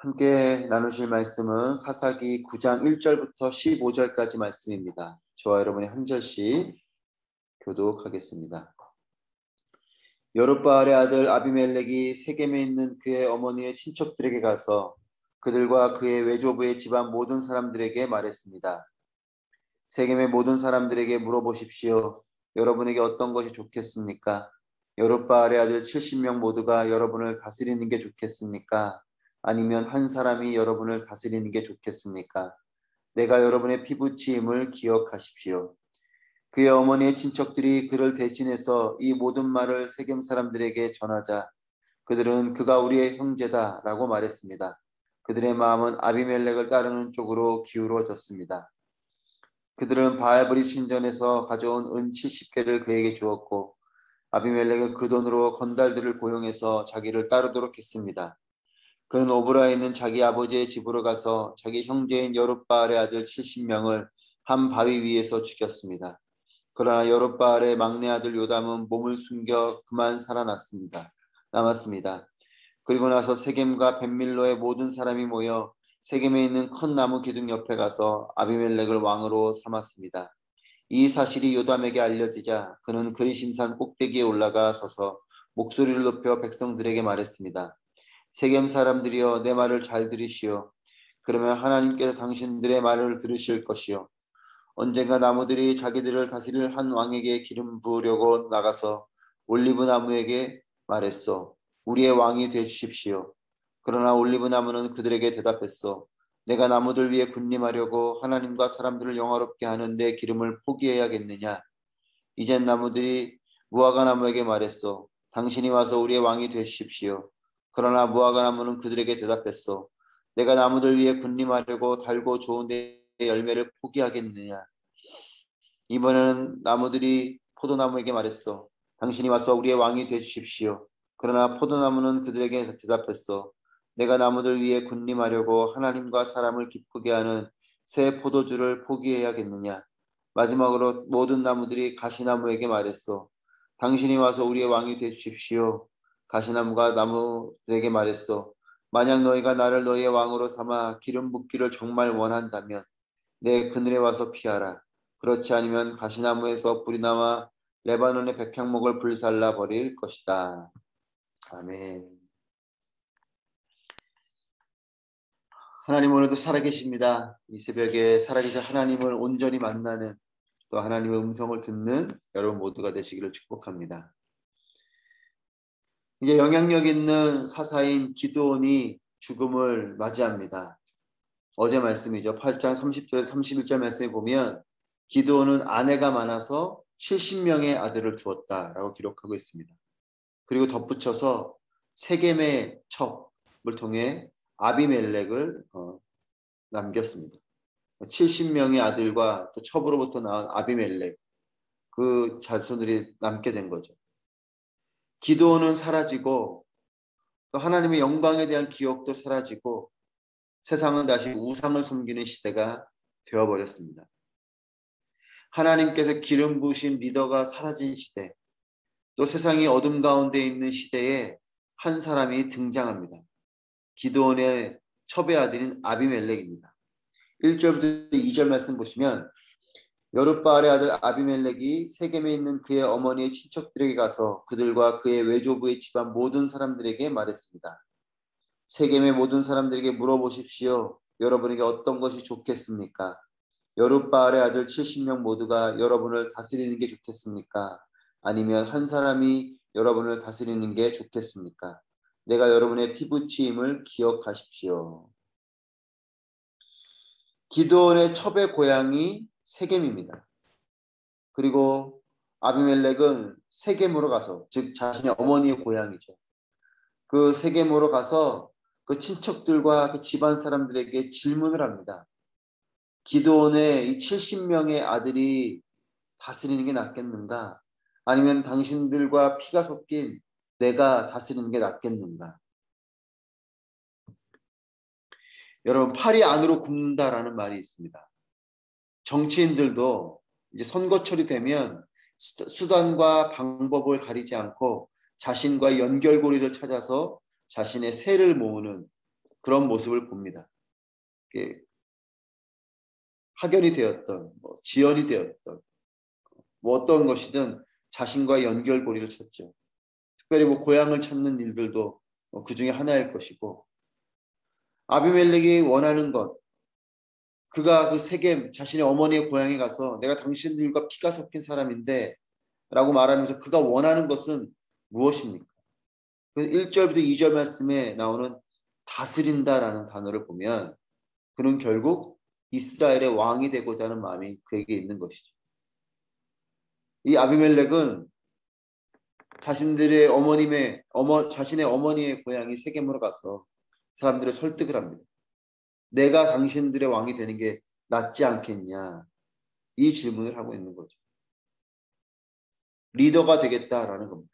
함께 나누실 말씀은 사사기 9장 1절부터 15절까지 말씀입니다. 저와 여러분이 한 절씩 교독하겠습니다. 여룻바알의 아들 아비멜렉이 세겜에 있는 그의 어머니의 친척들에게 가서 그들과 그의 외조부의 집안 모든 사람들에게 말했습니다. 세겜의 모든 사람들에게 물어보십시오. 여러분에게 어떤 것이 좋겠습니까? 여룻바알의 아들 70명 모두가 여러분을 다스리는 게 좋겠습니까? 아니면 한 사람이 여러분을 다스리는 게 좋겠습니까? 내가 여러분의 피부치임을 기억하십시오. 그의 어머니의 친척들이 그를 대신해서 이 모든 말을 세겜 사람들에게 전하자 그들은 그가 우리의 형제다 라고 말했습니다. 그들의 마음은 아비멜렉을 따르는 쪽으로 기울어졌습니다. 그들은 바알브리 신전에서 가져온 은 70개를 그에게 주었고 아비멜렉은 그 돈으로 건달들을 고용해서 자기를 따르도록 했습니다. 그는 오브라에 있는 자기 아버지의 집으로 가서 자기 형제인 여룻바알의 아들 70명을 한 바위 위에서 죽였습니다. 그러나 여룻바알의 막내 아들 요담은 몸을 숨겨 그만 남았습니다. 그리고 나서 세겜과 벳밀로의 모든 사람이 모여 세겜에 있는 큰 나무 기둥 옆에 가서 아비멜렉을 왕으로 삼았습니다. 이 사실이 요담에게 알려지자 그는 그리심산 꼭대기에 올라가 서서 목소리를 높여 백성들에게 말했습니다. 세겜 사람들이여 내 말을 잘 들으시오. 그러면 하나님께서 당신들의 말을 들으실 것이요. 언젠가 나무들이 자기들을 다스릴 한 왕에게 기름 부으려고 나가서 올리브 나무에게 말했소. 우리의 왕이 되 주십시오. 그러나 올리브 나무는 그들에게 대답했소. 내가 나무들 위에 군림하려고 하나님과 사람들을 영화롭게 하는 내 기름을 포기해야겠느냐. 이젠 나무들이 무화과 나무에게 말했소. 당신이 와서 우리의 왕이 되십시오. 그러나 무화과 나무는 그들에게 대답했소. 내가 나무들 위에 군림하려고 달고 좋은 내 열매를 포기하겠느냐. 이번에는 나무들이 포도나무에게 말했소. 당신이 와서 우리의 왕이 되주십시오. 그러나 포도나무는 그들에게 대답했소. 내가 나무들 위에 군림하려고 하나님과 사람을 기쁘게 하는 새 포도주를 포기해야겠느냐. 마지막으로 모든 나무들이 가시나무에게 말했소. 당신이 와서 우리의 왕이 되주십시오. 가시나무가 나무들에게 말했소. 만약 너희가 나를 너희의 왕으로 삼아 기름 붓기를 정말 원한다면 내 그늘에 와서 피하라. 그렇지 않으면 가시나무에서 불이 나와 레바논의 백향목을 불살라 버릴 것이다. 아멘. 하나님 오늘도 살아계십니다. 이 새벽에 살아계신 하나님을 온전히 만나는 또 하나님의 음성을 듣는 여러분 모두가 되시기를 축복합니다. 이제 영향력 있는 사사인 기드온이 죽음을 맞이합니다. 어제 말씀이죠. 8장 30절에서 31절 말씀에 보면 기드온은 아내가 많아서 70명의 아들을 두었다라고 기록하고 있습니다. 그리고 덧붙여서 세겜의 첩을 통해 아비멜렉을 남겼습니다. 70명의 아들과 또 첩으로부터 나온 아비멜렉 그 자손들이 남게 된 거죠. 기드온은 사라지고 또 하나님의 영광에 대한 기억도 사라지고 세상은 다시 우상을 섬기는 시대가 되어버렸습니다. 하나님께서 기름 부으신 리더가 사라진 시대, 또 세상이 어둠 가운데 있는 시대에 한 사람이 등장합니다. 기드온의 첩의 아들인 아비멜렉입니다. 1절부터 2절 말씀 보시면 여룻바알의 아들 아비멜렉이 세겜에 있는 그의 어머니의 친척들에게 가서 그들과 그의 외조부의 집안 모든 사람들에게 말했습니다. 세겜의 모든 사람들에게 물어보십시오. 여러분에게 어떤 것이 좋겠습니까? 여룻바알의 아들 70명 모두가 여러분을 다스리는 게 좋겠습니까? 아니면 한 사람이 여러분을 다스리는 게 좋겠습니까? 내가 여러분의 피부치임을 기억하십시오. 기드온의 첩의 고향이 세겜입니다. 그리고 아비멜렉은 세겜으로 가서, 즉 자신의 어머니의 고향이죠. 그 세겜으로 가서 그 친척들과 그 집안 사람들에게 질문을 합니다. 기드온의 이 70명의 아들이 다스리는 게 낫겠는가? 아니면 당신들과 피가 섞인 내가 다스리는 게 낫겠는가? 여러분, 팔이 안으로 굽는다라는 말이 있습니다. 정치인들도 이제 선거철이 되면 수단과 방법을 가리지 않고 자신과 연결고리를 찾아서 자신의 세를 모으는 그런 모습을 봅니다. 학연이 되었던, 지연이 되었던, 어떤 것이든 자신과 연결고리를 찾죠. 특별히 고향을 찾는 일들도 그 중에 하나일 것이고, 아비멜렉이 원하는 것, 그가 그 세겜 자신의 어머니의 고향에 가서 내가 당신들과 피가 섞인 사람인데 라고 말하면서 그가 원하는 것은 무엇입니까? 1절부터 2절 말씀에 나오는 다스린다라는 단어를 보면 그는 결국 이스라엘의 왕이 되고자 하는 마음이 그에게 있는 것이죠. 이 아비멜렉은 자신의 어머니의 고향이 세겜으로 가서 사람들을 설득을 합니다. 내가 당신들의 왕이 되는 게 낫지 않겠냐? 이 질문을 하고 있는 거죠. 리더가 되겠다라는 겁니다.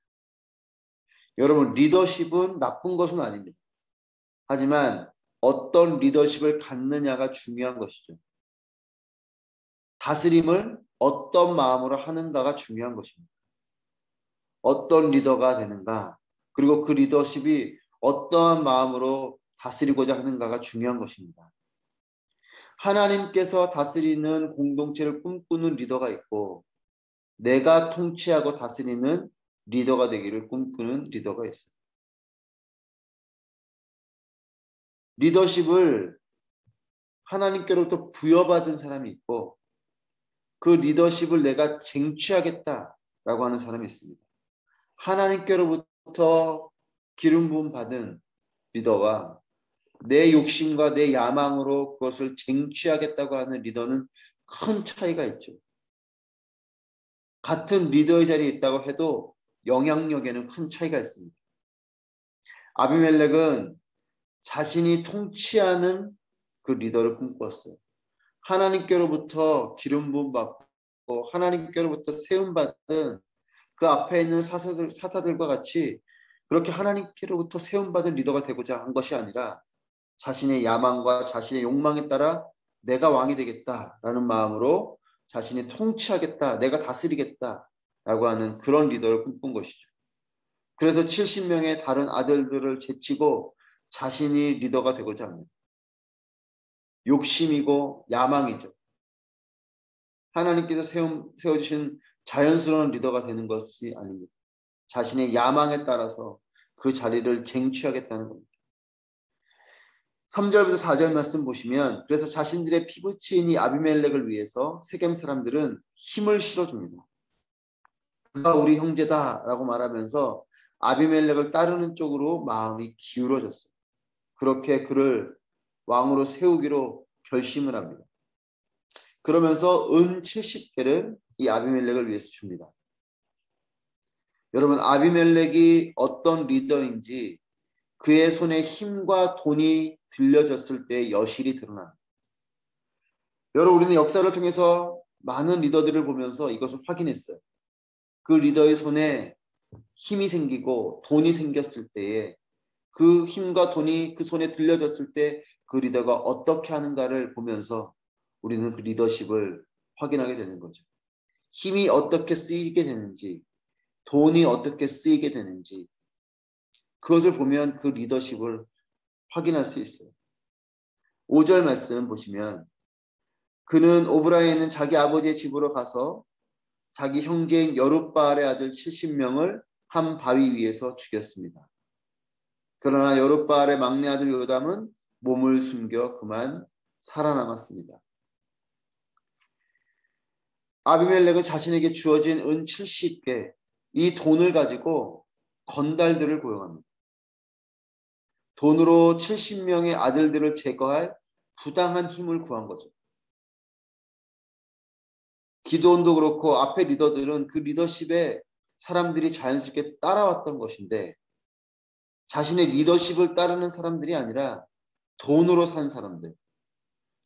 여러분, 리더십은 나쁜 것은 아닙니다. 하지만 어떤 리더십을 갖느냐가 중요한 것이죠. 다스림을 어떤 마음으로 하는가가 중요한 것입니다. 어떤 리더가 되는가, 그리고 그 리더십이 어떠한 마음으로 다스리고자 하는가가 중요한 것입니다. 하나님께서 다스리는 공동체를 꿈꾸는 리더가 있고 내가 통치하고 다스리는 리더가 되기를 꿈꾸는 리더가 있어요. 리더십을 하나님께로부터 부여받은 사람이 있고 그 리더십을 내가 쟁취하겠다라고 하는 사람이 있습니다. 하나님께로부터 기름 부음 받은 리더와 내 욕심과 내 야망으로 그것을 쟁취하겠다고 하는 리더는 큰 차이가 있죠. 같은 리더의 자리에 있다고 해도 영향력에는 큰 차이가 있습니다. 아비멜렉은 자신이 통치하는 그 리더를 꿈꿨어요. 하나님께로부터 기름 부음 받고 하나님께로부터 세움 받은 그 앞에 있는 사사들과 같이 그렇게 하나님께로부터 세움 받은 리더가 되고자 한 것이 아니라 자신의 야망과 자신의 욕망에 따라 내가 왕이 되겠다라는 마음으로 자신이 통치하겠다, 내가 다스리겠다라고 하는 그런 리더를 꿈꾼 것이죠. 그래서 70명의 다른 아들들을 제치고 자신이 리더가 되고자 합니다. 욕심이고 야망이죠. 하나님께서 세워주신 자연스러운 리더가 되는 것이 아닙니다. 자신의 야망에 따라서 그 자리를 쟁취하겠다는 겁니다. 3절부터 4절 말씀 보시면 그래서 자신들의 피부치인 이 아비멜렉을 위해서 세겜 사람들은 힘을 실어줍니다. 그가 우리 형제다라고 말하면서 아비멜렉을 따르는 쪽으로 마음이 기울어졌어요. 그렇게 그를 왕으로 세우기로 결심을 합니다. 그러면서 은 70개를 이 아비멜렉을 위해서 줍니다. 여러분, 아비멜렉이 어떤 리더인지 그의 손에 힘과 돈이 들려졌을 때 여실히 드러납니다. 여러분, 우리는 역사를 통해서 많은 리더들을 보면서 이것을 확인했어요. 그 리더의 손에 힘이 생기고 돈이 생겼을 때에 그 힘과 돈이 그 손에 들려졌을 때 그 리더가 어떻게 하는가를 보면서 우리는 그 리더십을 확인하게 되는 거죠. 힘이 어떻게 쓰이게 되는지, 돈이 어떻게 쓰이게 되는지 그것을 보면 그 리더십을 확인할 수 있어요. 5절 말씀 보시면 그는 오브라에 있는 자기 아버지의 집으로 가서 자기 형제인 여룻바알의 아들 70명을 한 바위 위에서 죽였습니다. 그러나 여룻바알의 막내 아들 요담은 몸을 숨겨 그만 살아남았습니다. 아비멜렉은 자신에게 주어진 은 70개, 이 돈을 가지고 건달들을 고용합니다. 돈으로 70명의 아들들을 제거할 부당한 힘을 구한 거죠. 기드온도 그렇고 앞에 리더들은 그 리더십에 사람들이 자연스럽게 따라왔던 것인데 자신의 리더십을 따르는 사람들이 아니라 돈으로 산 사람들,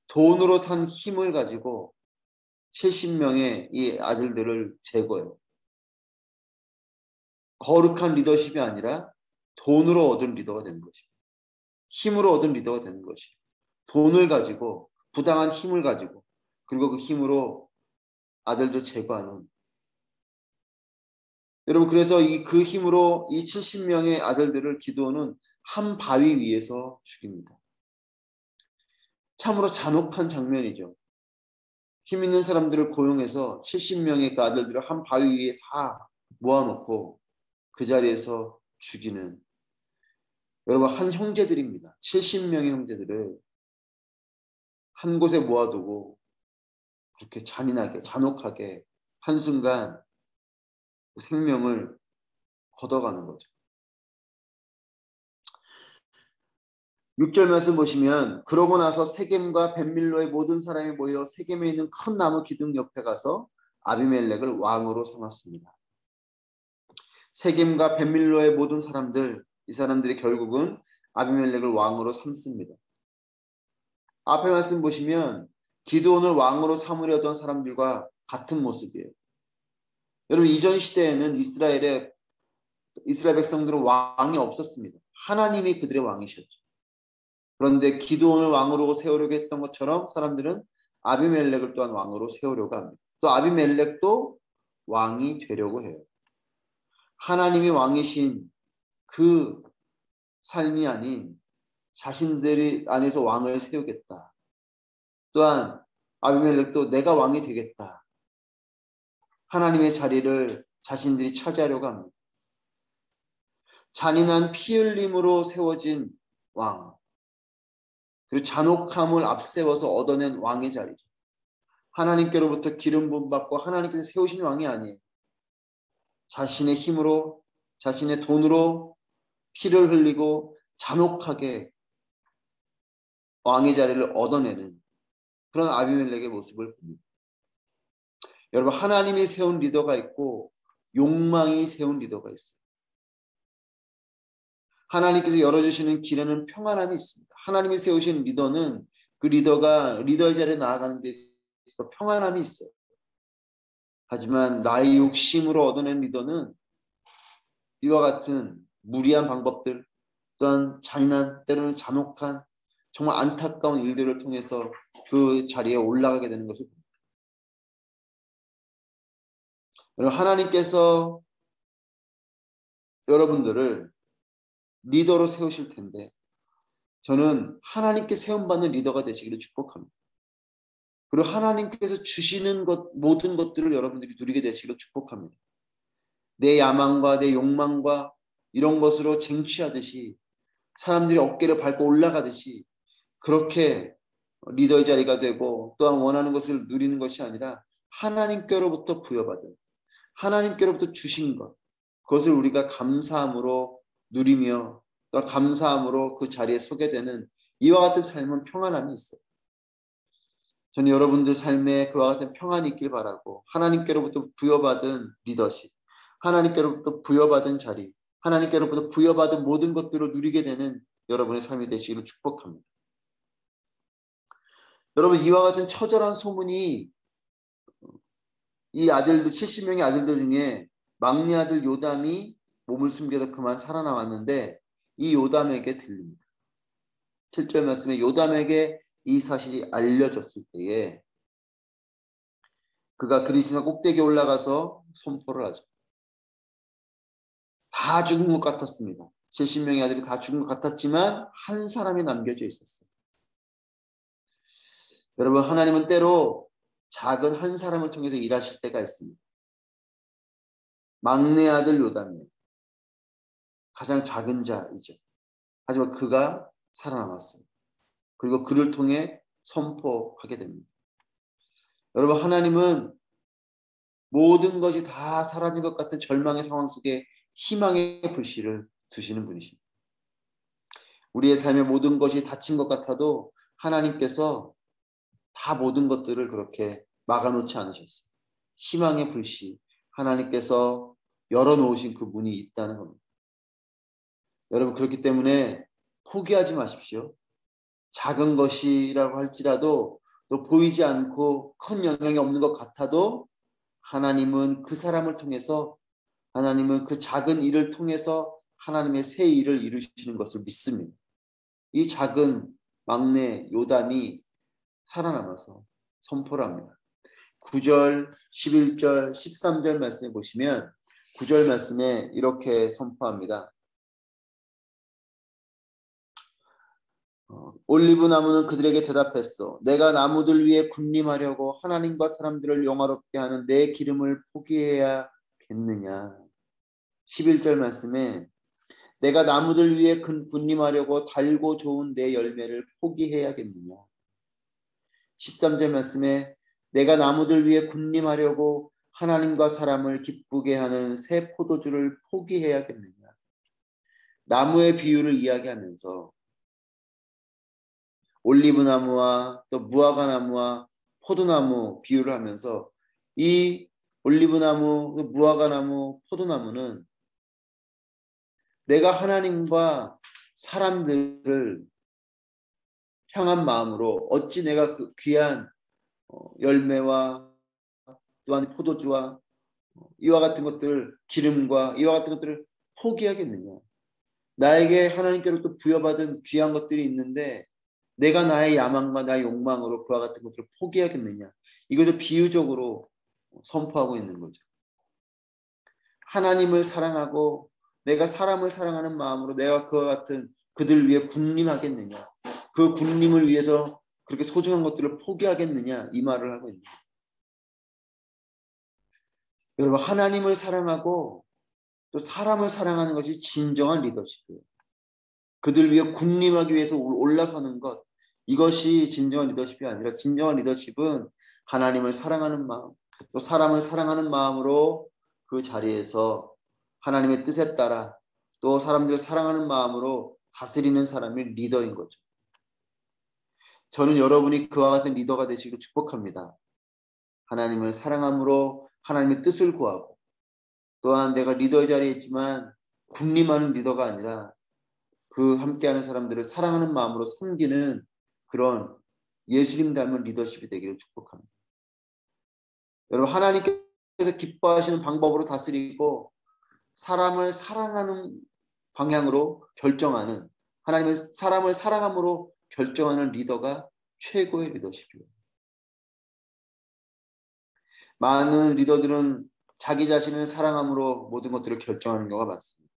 돈으로 산 힘을 가지고 70명의 이 아들들을 제거해요. 거룩한 리더십이 아니라 돈으로 얻은 리더가 되는 것입니다. 힘으로 얻은 리더가 되는 것이죠. 돈을 가지고 부당한 힘을 가지고 그리고 그 힘으로 아들들 제거하는 여러분 그래서 그 힘으로 이 70명의 아들들을 기드온은 한 바위 위에서 죽입니다. 참으로 잔혹한 장면이죠. 힘 있는 사람들을 고용해서 70명의 그 아들들을 한 바위 위에 다 모아놓고 그 자리에서 죽이는, 여러분, 한 형제들입니다. 70명의 형제들을 한 곳에 모아두고 그렇게 잔인하게 잔혹하게 한순간 생명을 걷어가는 거죠. 6절 말씀 보시면 그러고 나서 세겜과 벳밀로의 모든 사람이 모여 세겜에 있는 큰 나무 기둥 옆에 가서 아비멜렉을 왕으로 삼았습니다. 세겜과 벳밀로의 모든 사람들, 이 사람들이 결국은 아비멜렉을 왕으로 삼습니다. 앞에 말씀 보시면 기드온을 왕으로 삼으려던 사람들과 같은 모습이에요. 여러분, 이전 시대에는 이스라엘 백성들은 왕이 없었습니다. 하나님이 그들의 왕이셨죠. 그런데 기드온을 왕으로 세우려고 했던 것처럼 사람들은 아비멜렉을 또한 왕으로 세우려고 합니다. 또 아비멜렉도 왕이 되려고 해요. 하나님이 왕이신 그 삶이 아닌 자신들이 안에서 왕을 세우겠다. 또한 아비멜렉도 내가 왕이 되겠다. 하나님의 자리를 자신들이 차지하려고 합니다. 잔인한 피 흘림으로 세워진 왕, 그리고 잔혹함을 앞세워서 얻어낸 왕의 자리죠. 하나님께로부터 기름 부음 받고 하나님께서 세우신 왕이 아니에요. 자신의 힘으로, 자신의 돈으로 피를 흘리고 잔혹하게 왕의 자리를 얻어내는 그런 아비멜렉의 모습을 봅니다. 여러분, 하나님이 세운 리더가 있고 욕망이 세운 리더가 있어요. 하나님께서 열어주시는 길에는 평안함이 있습니다. 하나님이 세우신 리더는 그 리더가 리더의 자리에 나아가는 데 있어서 평안함이 있어요. 하지만 나의 욕심으로 얻어낸 리더는 이와 같은 무리한 방법들, 또한 잔인한, 때로는 잔혹한, 정말 안타까운 일들을 통해서 그 자리에 올라가게 되는 것을 봅니다. 여러분, 하나님께서 여러분들을 리더로 세우실 텐데 저는 하나님께 세움받는 리더가 되시기를 축복합니다. 그리고 하나님께서 주시는 것, 모든 것들을 여러분들이 누리게 되시기를 축복합니다. 내 야망과 내 욕망과 이런 것으로 쟁취하듯이 사람들이 어깨를 밟고 올라가듯이 그렇게 리더의 자리가 되고 또한 원하는 것을 누리는 것이 아니라 하나님께로부터 부여받은, 하나님께로부터 주신 것, 그것을 우리가 감사함으로 누리며 또 감사함으로 그 자리에 서게 되는 이와 같은 삶은 평안함이 있어요. 저는 여러분들 삶에 그와 같은 평안이 있길 바라고 하나님께로부터 부여받은 리더십, 하나님께로부터 부여받은 자리, 하나님께로부터 부여받은 모든 것들을 누리게 되는 여러분의 삶이 되시기를 축복합니다. 여러분, 이와 같은 처절한 소문이 이 아들들 70명의 아들들 중에 막내 아들 요담이 몸을 숨겨서 그만 살아남았는데 이 요담에게 들립니다. 7절 말씀에 요담에게 이 사실이 알려졌을 때에 그가 그리스나 꼭대기에 올라가서 선포를 하죠. 다 죽은 것 같았습니다. 70명의 아들이 다 죽은 것 같았지만 한 사람이 남겨져 있었어요. 여러분, 하나님은 때로 작은 한 사람을 통해서 일하실 때가 있습니다. 막내 아들 요담이에요. 가장 작은 자이죠. 하지만 그가 살아남았어요. 그리고 그를 통해 선포하게 됩니다. 여러분, 하나님은 모든 것이 다 사라진 것 같은 절망의 상황 속에 희망의 불씨를 두시는 분이십니다. 우리의 삶의 모든 것이 닫힌 것 같아도 하나님께서 다 모든 것들을 그렇게 막아놓지 않으셨어요. 희망의 불씨, 하나님께서 열어놓으신 그 문이 있다는 겁니다. 여러분, 그렇기 때문에 포기하지 마십시오. 작은 것이라고 할지라도 또 보이지 않고 큰 영향이 없는 것 같아도 하나님은 그 사람을 통해서, 하나님은 그 작은 일을 통해서 하나님의 새 일을 이루시는 것을 믿습니다. 이 작은 막내 요담이 살아남아서 선포를 합니다. 9절, 11절, 13절 말씀에 보시면 9절 말씀에 이렇게 선포합니다. 올리브 나무는 그들에게 대답했어. 내가 나무들 위에 군림하려고 하나님과 사람들을 영화롭게 하는 내 기름을 포기해야겠느냐. 11절 말씀에 내가 나무들 위에 군림하려고 달고 좋은 내 열매를 포기해야겠느냐. 13절 말씀에 내가 나무들 위에 군림하려고 하나님과 사람을 기쁘게 하는 새 포도주를 포기해야겠느냐. 나무의 비유를 이야기하면서 올리브 나무와 또 무화과 나무와 포도나무 비유를 하면서 이 올리브 나무, 무화과 나무, 포도나무는 내가 하나님과 사람들을 향한 마음으로 어찌 내가 그 귀한 열매와 또한 포도주와 이와 같은 것들, 기름과 이와 같은 것들을 포기하겠느냐. 나에게 하나님께로부터 부여받은 귀한 것들이 있는데 내가 나의 야망과 나의 욕망으로 그와 같은 것들을 포기하겠느냐. 이것을 비유적으로 선포하고 있는 거죠. 하나님을 사랑하고 내가 사람을 사랑하는 마음으로 내가 그와 같은 그들 위해 군림하겠느냐. 그 군림을 위해서 그렇게 소중한 것들을 포기하겠느냐. 이 말을 하고 있는 거예요. 여러분, 하나님을 사랑하고 또 사람을 사랑하는 것이 진정한 리더십이에요. 그들 위해 군림하기 위해서 올라서는 것, 이것이 진정한 리더십이 아니라 진정한 리더십은 하나님을 사랑하는 마음, 또 사람을 사랑하는 마음으로 그 자리에서 하나님의 뜻에 따라 또 사람들을 사랑하는 마음으로 다스리는 사람이 리더인 거죠. 저는 여러분이 그와 같은 리더가 되시기를 축복합니다. 하나님을 사랑함으로 하나님의 뜻을 구하고 또한 내가 리더의 자리에 있지만 군림하는 리더가 아니라 그 함께하는 사람들을 사랑하는 마음으로 섬기는 그런 예수님 닮은 리더십이 되기를 축복합니다. 여러분, 하나님께서 기뻐하시는 방법으로 다스리고 사람을 사랑하는 방향으로 결정하는, 하나님의 사람을 사랑함으로 결정하는 리더가 최고의 리더십이에요. 많은 리더들은 자기 자신을 사랑함으로 모든 것들을 결정하는 경우가 많습니다.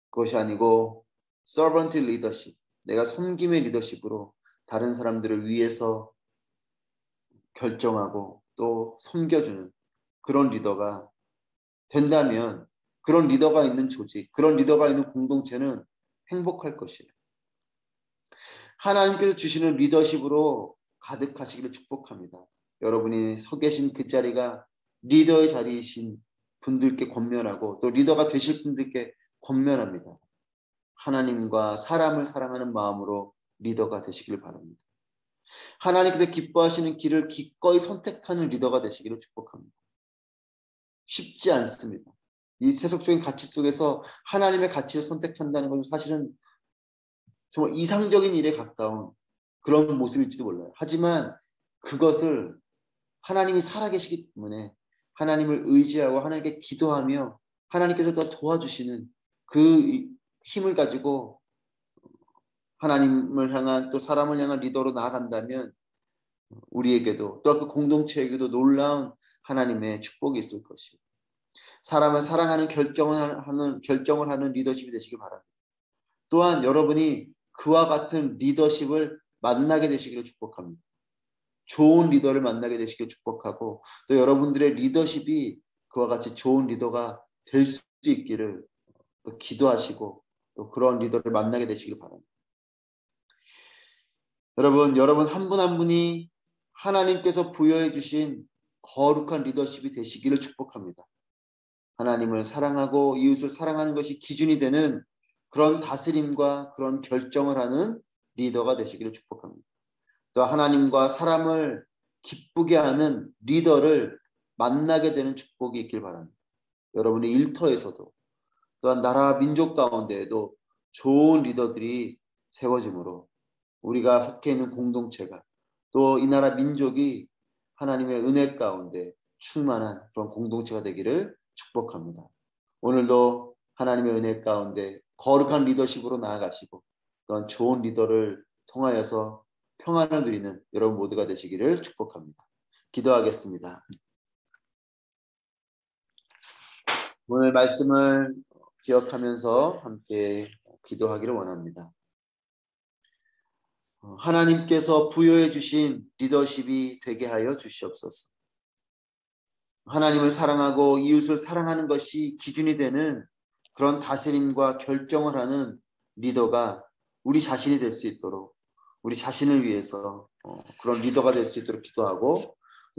그것이 아니고 서번트 리더십, 내가 섬김의 리더십으로 다른 사람들을 위해서 결정하고 또 섬겨주는 그런 리더가 된다면 그런 리더가 있는 조직, 그런 리더가 있는 공동체는 행복할 것이에요. 하나님께서 주시는 리더십으로 가득하시기를 축복합니다. 여러분이 서 계신 그 자리가 리더의 자리이신 분들께 권면하고 또 리더가 되실 분들께 권면합니다. 하나님과 사람을 사랑하는 마음으로 리더가 되시길 바랍니다. 하나님께서 기뻐하시는 길을 기꺼이 선택하는 리더가 되시기를 축복합니다. 쉽지 않습니다. 이 세속적인 가치 속에서 하나님의 가치를 선택한다는 것은 사실은 정말 이상적인 일에 가까운 그런 모습일지도 몰라요. 하지만 그것을 하나님이 살아계시기 때문에 하나님을 의지하고 하나님께 기도하며 하나님께서 더 도와주시는 그 힘을 가지고 하나님을 향한 또 사람을 향한 리더로 나아간다면 우리에게도 또 그 공동체에게도 놀라운 하나님의 축복이 있을 것이고 사람을 사랑하는 결정을 하는 리더십이 되시기 바랍니다. 또한 여러분이 그와 같은 리더십을 만나게 되시기를 축복합니다. 좋은 리더를 만나게 되시기를 축복하고 또 여러분들의 리더십이 그와 같이 좋은 리더가 될 수 있기를 또 기도하시고 또 그런 리더를 만나게 되시길 바랍니다. 여러분 한 분 한 분이 하나님께서 부여해 주신 거룩한 리더십이 되시기를 축복합니다. 하나님을 사랑하고 이웃을 사랑하는 것이 기준이 되는 그런 다스림과 그런 결정을 하는 리더가 되시기를 축복합니다. 또 하나님과 사람을 기쁘게 하는 리더를 만나게 되는 축복이 있길 바랍니다. 여러분의 일터에서도 또한 나라 민족 가운데에도 좋은 리더들이 세워지므로 우리가 속해 있는 공동체가 또 이 나라 민족이 하나님의 은혜 가운데 충만한 그런 공동체가 되기를 축복합니다. 오늘도 하나님의 은혜 가운데 거룩한 리더십으로 나아가시고 또한 좋은 리더를 통하여서 평안을 누리는 여러분 모두가 되시기를 축복합니다. 기도하겠습니다. 오늘 말씀을 기억하면서 함께 기도하기를 원합니다. 하나님께서 부여해 주신 리더십이 되게 하여 주시옵소서. 하나님을 사랑하고 이웃을 사랑하는 것이 기준이 되는 그런 다스림과 결정을 하는 리더가 우리 자신이 될 수 있도록, 우리 자신을 위해서 그런 리더가 될 수 있도록 기도하고,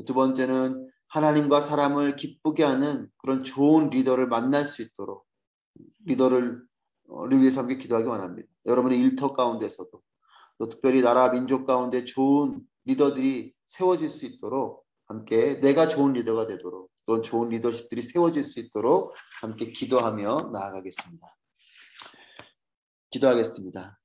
두 번째는 하나님과 사람을 기쁘게 하는 그런 좋은 리더를 만날 수 있도록 리더를 위해서 함께 기도하기 원합니다. 여러분의 일터 가운데서도 또 특별히 나라 민족 가운데 좋은 리더들이 세워질 수 있도록 함께, 내가 좋은 리더가 되도록 또 좋은 리더십들이 세워질 수 있도록 함께 기도하며 나아가겠습니다. 기도하겠습니다.